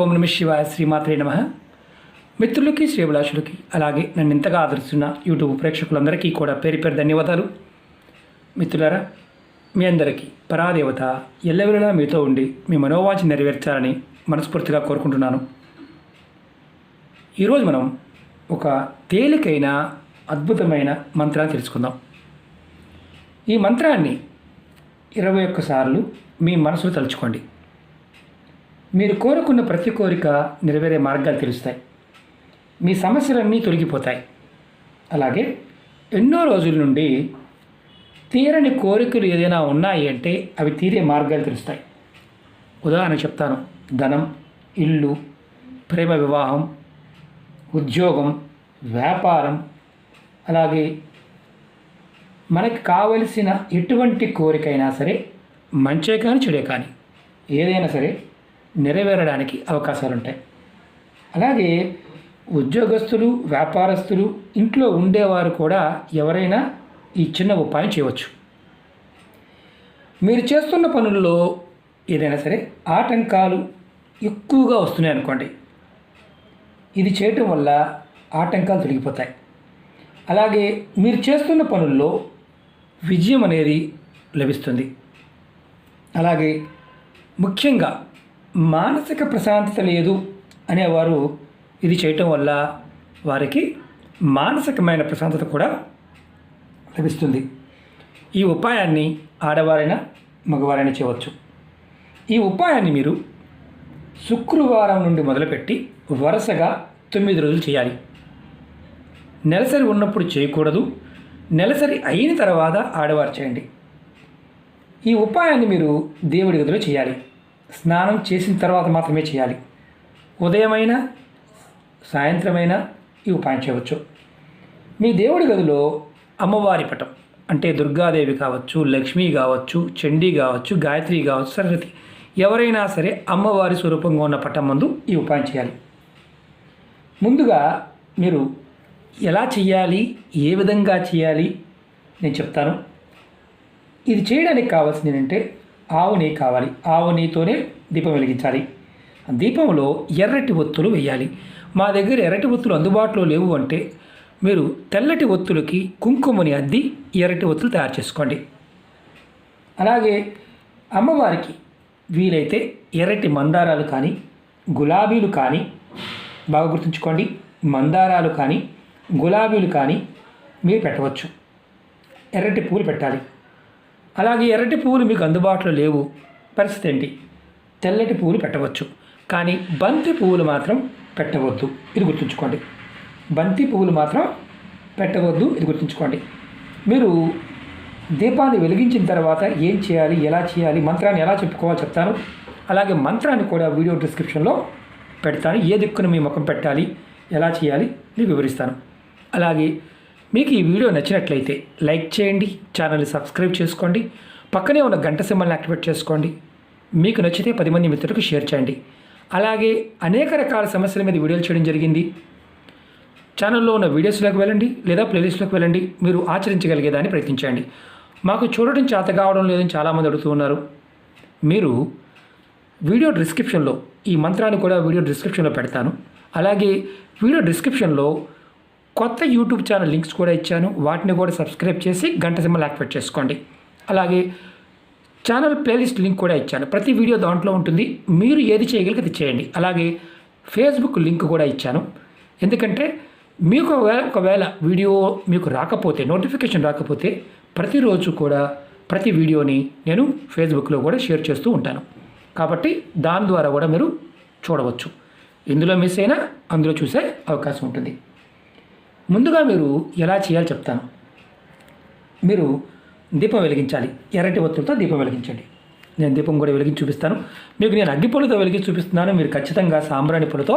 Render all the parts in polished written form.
ఓం నమ శివాయ, శ్రీమాత్రే నమః. మిత్రులకి, శ్రేభిలాషులకి, అలాగే నన్ను ఇంతగా ఆదరిస్తున్న యూట్యూబ్ ప్రేక్షకులందరికీ కూడా పేరు పేరు ధన్యవాదాలు. మిత్రులారా, మీ అందరికీ పరాదేవత ఎల్లవేళలా మీతో ఉండి మీ మనోవాంఛ నెరవేర్చాలని మనస్ఫూర్తిగా కోరుకుంటున్నాను. ఈరోజు మనం ఒక తేలికైన అద్భుతమైన మంత్రాన్ని తెలుసుకుందాం. ఈ మంత్రాన్ని 21 సార్లు మీ మనసులో తలుచుకోండి. మీరు కోరుకున్న ప్రతి కోరిక నెరవేరే మార్గాలు తెలుస్తాయి. మీ సమస్యలన్నీ తొలగిపోతాయి. అలాగే ఎన్నో రోజుల నుండి తీరని కోరికలు ఏదైనా ఉన్నాయి అంటే అవి తీరే మార్గాలు తెలుస్తాయి. ఉదాహరణ చెప్తాను. ధనం, ఇల్లు, ప్రేమ వివాహం, ఉద్యోగం, వ్యాపారం, అలాగే మనకు కావలసిన ఎటువంటి కోరికైనా సరే, మంచే కానీ చెడే కానీ ఏదైనా సరే నెరవేరడానికి అవకాశాలు ఉంటాయి. అలాగే ఉద్యోగస్తులు, వ్యాపారస్తులు, ఇంట్లో ఉండేవారు కూడా ఎవరైనా ఈ చిన్న ఉపాయం చేయవచ్చు. మీరు చేస్తున్న పనుల్లో ఏదైనా సరే ఆటంకాలు ఎక్కువగా వస్తున్నాయి అనుకోండి, ఇది చేయటం వల్ల ఆటంకాలు తొలగిపోతాయి. అలాగే మీరు చేస్తున్న పనుల్లో విజయం అనేది లభిస్తుంది. అలాగే ముఖ్యంగా మానసిక ప్రశాంతత లేదు అనేవారు ఇది చేయటం వల్ల వారికి మానసికమైన ప్రశాంతత కూడా లభిస్తుంది. ఈ ఉపాయాన్ని ఆడవారైనా మగవారైనా చేయవచ్చు. ఈ ఉపాయాన్ని మీరు శుక్రవారం నుండి మొదలుపెట్టి వరుసగా 9 రోజులు చేయాలి. నెలసరి ఉన్నప్పుడు చేయకూడదు. నెలసరి అయిన తర్వాత ఆడవారు చేయండి. ఈ ఉపాయాన్ని మీరు దేవుడి గదిలో చేయాలి. స్నానం చేసిన తర్వాత మాత్రమే చేయాలి. ఉదయమైనా సాయంత్రమైనా ఈ ఉపాయం చేయవచ్చు. మీ దేవుడి గదిలో అమ్మవారి పటం అంటే దుర్గాదేవి కావచ్చు, లక్ష్మీ కావచ్చు, చండీ కావచ్చు, గాయత్రి కావచ్చు, సరస్వతి, ఎవరైనా సరే అమ్మవారి స్వరూపంగా ఉన్న పటం ముందు ఈ ఉపాయం చేయాలి. ముందుగా మీరు ఎలా చేయాలి, ఏ విధంగా చేయాలి నేను చెప్తాను. ఇది చేయడానికి కావాల్సింది ఏంటంటే ఆవు నెయ్యి కావాలి. ఆవు నెయ్యితోనే దీపం వెలిగించాలి. దీపంలో ఎర్రటి ఒత్తులు వేయాలి. మా దగ్గర ఎర్రటి ఒత్తులు అందుబాటులో లేవు అంటే మీరు తెల్లటి ఒత్తులకి కుంకుమని అద్ది ఎర్రటి ఒత్తులు తయారు చేసుకోండి. అలాగే అమ్మవారికి వీలైతే ఎర్రటి మందారాలు కానీ, గులాబీలు కానీ, బాగా గుర్తుంచుకోండి, మందారాలు కానీ, గులాబీలు కానీ మీరు పెట్టవచ్చు. ఎర్రటి పూలు పెట్టాలి. అలాగే ఎర్రటి పువ్వులు మీకు అందుబాటులో లేవు, పరిస్థితి ఏంటి? తెల్లటి పువ్వులు పెట్టవచ్చు. కానీ బంతి పువ్వులు మాత్రం పెట్టవద్దు, ఇది గుర్తుంచుకోండి. బంతి పువ్వులు మాత్రం పెట్టవద్దు, ఇది గుర్తుంచుకోండి. మీరు దీపాన్ని వెలిగించిన తర్వాత ఏం చేయాలి, ఎలా చేయాలి, మంత్రాన్ని ఎలా చెప్పుకోవాలో చెప్తాను. అలాగే మంత్రాన్ని కూడా వీడియో డిస్క్రిప్షన్లో పెడతాను. ఏ దిక్కున మీ ముఖం పెట్టాలి, ఎలా చేయాలి నేను వివరిస్తాను. అలాగే మీకు ఈ వీడియో నచ్చినట్లయితే లైక్ చేయండి, ఛానల్ని సబ్స్క్రైబ్ చేసుకోండి, పక్కనే ఉన్న గంట సింబల్ని యాక్టివేట్ చేసుకోండి. మీకు నచ్చితే 10 మంది మిత్రులకు షేర్ చేయండి. అలాగే అనేక రకాల సమస్యల మీద వీడియోలు చేయడం జరిగింది. ఛానల్లో ఉన్న వీడియోస్లోకి వెళ్ళండి లేదా ప్లేలిస్ట్లోకి వెళ్ళండి. మీరు ఆచరించగలిగేదాన్ని ప్రయత్నించండి. మాకు చూడటం చేత కావడం లేదని చాలామంది అడుగుతూ ఉన్నారు. మీరు వీడియో డిస్క్రిప్షన్లో ఈ మంత్రాన్ని కూడా వీడియో డిస్క్రిప్షన్లో పెడతాను. అలాగే వీడియో డిస్క్రిప్షన్లో కొత్త యూట్యూబ్ ఛానల్ లింక్స్ కూడా ఇచ్చాను. వాటిని కూడా సబ్స్క్రైబ్ చేసి గంట సింబల్ యాక్టివేట్ చేసుకోండి. అలాగే ఛానల్ ప్లేలిస్ట్ లింక్ కూడా ఇచ్చాను. ప్రతి వీడియో దాంట్లో ఉంటుంది. మీరు ఏది చేయగలిగితే అది చేయండి. అలాగే ఫేస్బుక్ లింక్ కూడా ఇచ్చాను. ఎందుకంటే మీకు ఒకవేళ వీడియో మీకు రాకపోతే, నోటిఫికేషన్ రాకపోతే, ప్రతిరోజు కూడా ప్రతి వీడియోని నేను ఫేస్బుక్లో కూడా షేర్ చేస్తూ ఉంటాను. కాబట్టి దాని ద్వారా కూడా మీరు చూడవచ్చు. ఇందులో మిస్ అయినా అందులో చూసే అవకాశం ఉంటుంది. ముందుగా మీరు ఎలా చేయాలో చెప్తాను. మీరు దీపం వెలిగించాలి. ఎర్రటి ఒత్తులతో దీపం వెలిగించండి. నేను దీపం కూడా వెలిగించి చూపిస్తాను. మీకు నేను అగ్గిపుల్లతో వెలిగించి చూపిస్తున్నాను. మీరు ఖచ్చితంగా సాంబ్రాణి పుల్లతో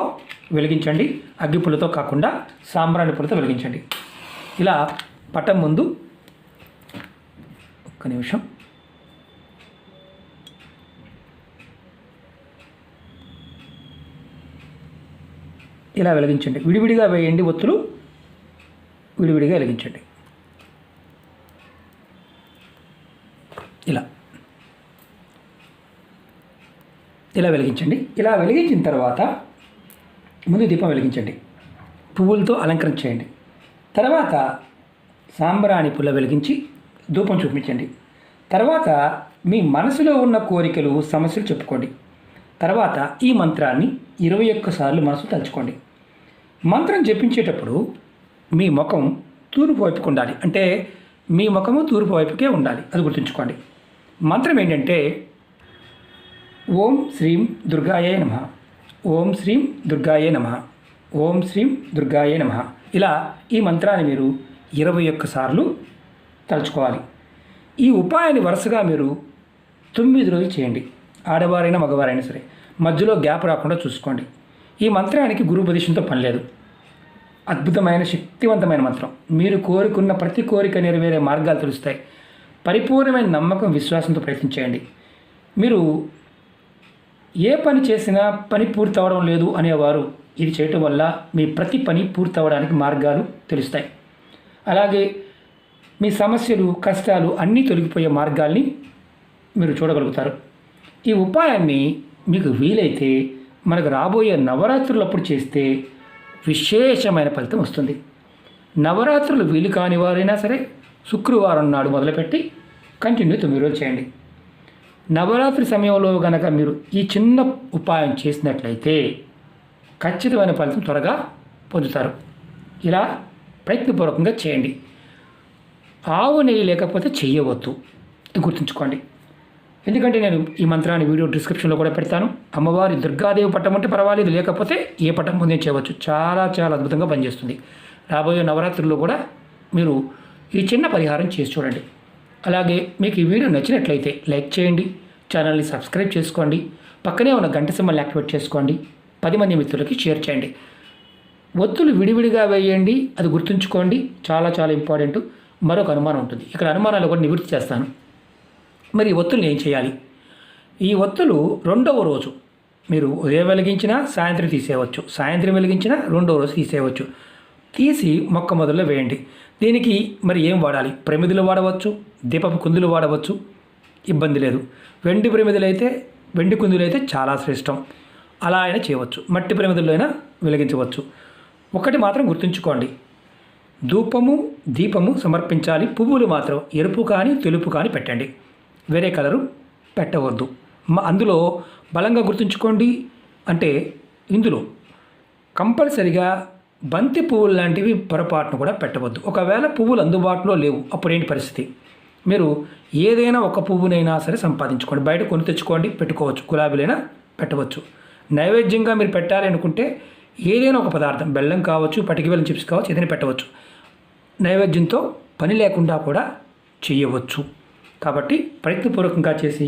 వెలిగించండి. అగ్గిపుల్లతో కాకుండా సాంబ్రాణి పుల్లతో వెలిగించండి. ఇలా పటం ముందు ఒక్క నిమిషం ఇలా వెలిగించండి. విడివిడిగా వేయండి ఒత్తులు, విడివిడిగా వెలిగించండి. ఇలా ఇలా వెలిగించండి. ఇలా వెలిగించిన తర్వాత ముందు దీపం వెలిగించండి, పువ్వులతో అలంకరణ చేయండి. తర్వాత సాంబ్రాణి పుల్ల వెలిగించి ధూపం చూపించండి. తర్వాత మీ మనసులో ఉన్న కోరికలు, సమస్యలు చెప్పుకోండి. తర్వాత ఈ మంత్రాన్ని 21 సార్లు మనసు తలుచుకోండి. మంత్రం జపించేటప్పుడు మీ ముఖం తూర్పు వైపుకు ఉండాలి. అంటే మీ ముఖము తూర్పు వైపుకే ఉండాలి, అది గుర్తుంచుకోండి. మంత్రం ఏంటంటే ఓం శ్రీం దుర్గాయే నమః, ఓం శ్రీం దుర్గాయే నమః, ఓం శ్రీం దుర్గాయే నమః. ఇలా ఈ మంత్రాన్ని మీరు 21 సార్లు తలుచుకోవాలి. ఈ ఉపాయాన్ని వరుసగా మీరు 9 రోజులు చేయండి. ఆడవారైనా మగవారైనా సరే, మధ్యలో గ్యాప్ రాకుండా చూసుకోండి. ఈ మంత్రానికి గురుపదేశంతో పని లేదు. అద్భుతమైన శక్తివంతమైన మంత్రం. మీరు కోరుకున్న ప్రతి కోరిక నెరవేరే మార్గాలు తెలుస్తాయి. పరిపూర్ణమైన నమ్మకం, విశ్వాసంతో ప్రయత్నించేయండి. మీరు ఏ పని చేసినా పని పూర్తి అవ్వడం లేదు అనేవారు ఇది చేయటం వల్ల మీ ప్రతి పని పూర్తి అవ్వడానికి మార్గాలు తెలుస్తాయి. అలాగే మీ సమస్యలు, కష్టాలు అన్నీ తొలగిపోయే మార్గాల్ని మీరు చూడగలుగుతారు. ఈ ఉపాయాన్ని మీకు వీలైతే మనకు రాబోయే నవరాత్రులప్పుడు చేస్తే విశేషమైన ఫలితం వస్తుంది. నవరాత్రులు వీలు కాని వారైనా సరే శుక్రవారం నాడు మొదలుపెట్టి కంటిన్యూ 9 రోజులు చేయండి. నవరాత్రి సమయంలో కనుక మీరు ఈ చిన్న ఉపాయం చేసినట్లయితే ఖచ్చితమైన ఫలితం త్వరగా పొందుతారు. ఇలా ప్రయత్నపూర్వకంగా చేయండి. ఆవు నెయ్యి లేకపోతే చెయ్యవద్దు, గుర్తుంచుకోండి. ఎందుకంటే నేను ఈ మంత్రాన్ని వీడియో డిస్క్రిప్షన్లో కూడా పెడతాను. అమ్మవారి దుర్గాదేవి పట్టం అంటే పర్వాలేదు, లేకపోతే ఏ పట్టం పొందే చేయవచ్చు. చాలా చాలా అద్భుతంగా పనిచేస్తుంది. రాబోయే నవరాత్రుల్లో కూడా మీరు ఈ చిన్న పరిహారం చేసి చూడండి. అలాగే మీకు ఈ వీడియో నచ్చినట్లయితే లైక్ చేయండి, ఛానల్ని సబ్స్క్రైబ్ చేసుకోండి, పక్కనే ఉన్న గంట సింబల్ని యాక్టివేట్ చేసుకోండి, 10 మంది మిత్రులకి షేర్ చేయండి. ఒత్తులు విడివిడిగా వేయండి, అది గుర్తుంచుకోండి. చాలా చాలా ఇంపార్టెంట్. మరొక అనుమానం ఉంటుంది, ఇక్కడ అనుమానాలు కూడా నివృత్తి చేస్తాను. మరి ఈ ఒత్తుల్ని ఏం చేయాలి? ఈ ఒత్తులు 2వ రోజు మీరు ఉదయం వెలిగించినా సాయంత్రం తీసేయవచ్చు, సాయంత్రం వెలిగించినా 2వ రోజు తీసేయవచ్చు. తీసి మొక్క మొదల్లో వేయండి. దీనికి మరి ఏం వాడాలి? ప్రమిదలు వాడవచ్చు, దీపపు కుందులు వాడవచ్చు, ఇబ్బంది లేదు. వెండి ప్రమిదలు అయితే, వెండి కుందులు అయితే చాలా శ్రేష్టం, అలా అయినా చేయవచ్చు. మట్టి ప్రమిదల్లో అయినా వెలిగించవచ్చు. ఒకటి మాత్రం గుర్తుంచుకోండి, ధూపము దీపము సమర్పించాలి. పువ్వులు మాత్రం ఎరుపు కానీ తెలుపు కానీ పెట్టండి, వేరే కలరు పెట్టవద్దు. అందులో బలంగా గుర్తుంచుకోండి, అంటే ఇందులో కంపల్సరిగా బంతి పువ్వులు లాంటివి పొరపాటును కూడా పెట్టవద్దు. ఒకవేళ పువ్వులు అందుబాటులో లేవు, అప్పుడేంటి పరిస్థితి? మీరు ఏదైనా ఒక పువ్వునైనా సరే సంపాదించుకోండి, బయట కొని తెచ్చుకోండి, పెట్టుకోవచ్చు. గులాబీలైనా పెట్టవచ్చు. నైవేద్యంగా మీరు పెట్టాలి అనుకుంటే ఏదైనా ఒక పదార్థం, బెల్లం కావచ్చు, పటికి బెల్లం చిప్స్ కావచ్చు, ఏదైనా పెట్టవచ్చు. నైవేద్యంతో పని లేకుండా కూడా చేయవచ్చు. కాబట్టి ప్రయత్నపూర్వకంగా చేసి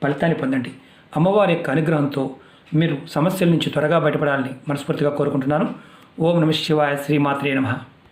ఫలితాన్ని పొందండి. అమ్మవారి యొక్క అనుగ్రహంతో మీరు సమస్యల నుంచి త్వరగా బయటపడాలని మనస్ఫూర్తిగా కోరుకుంటున్నాను. ఓం నమః శివాయ. శ్రీమాత్రే నమః.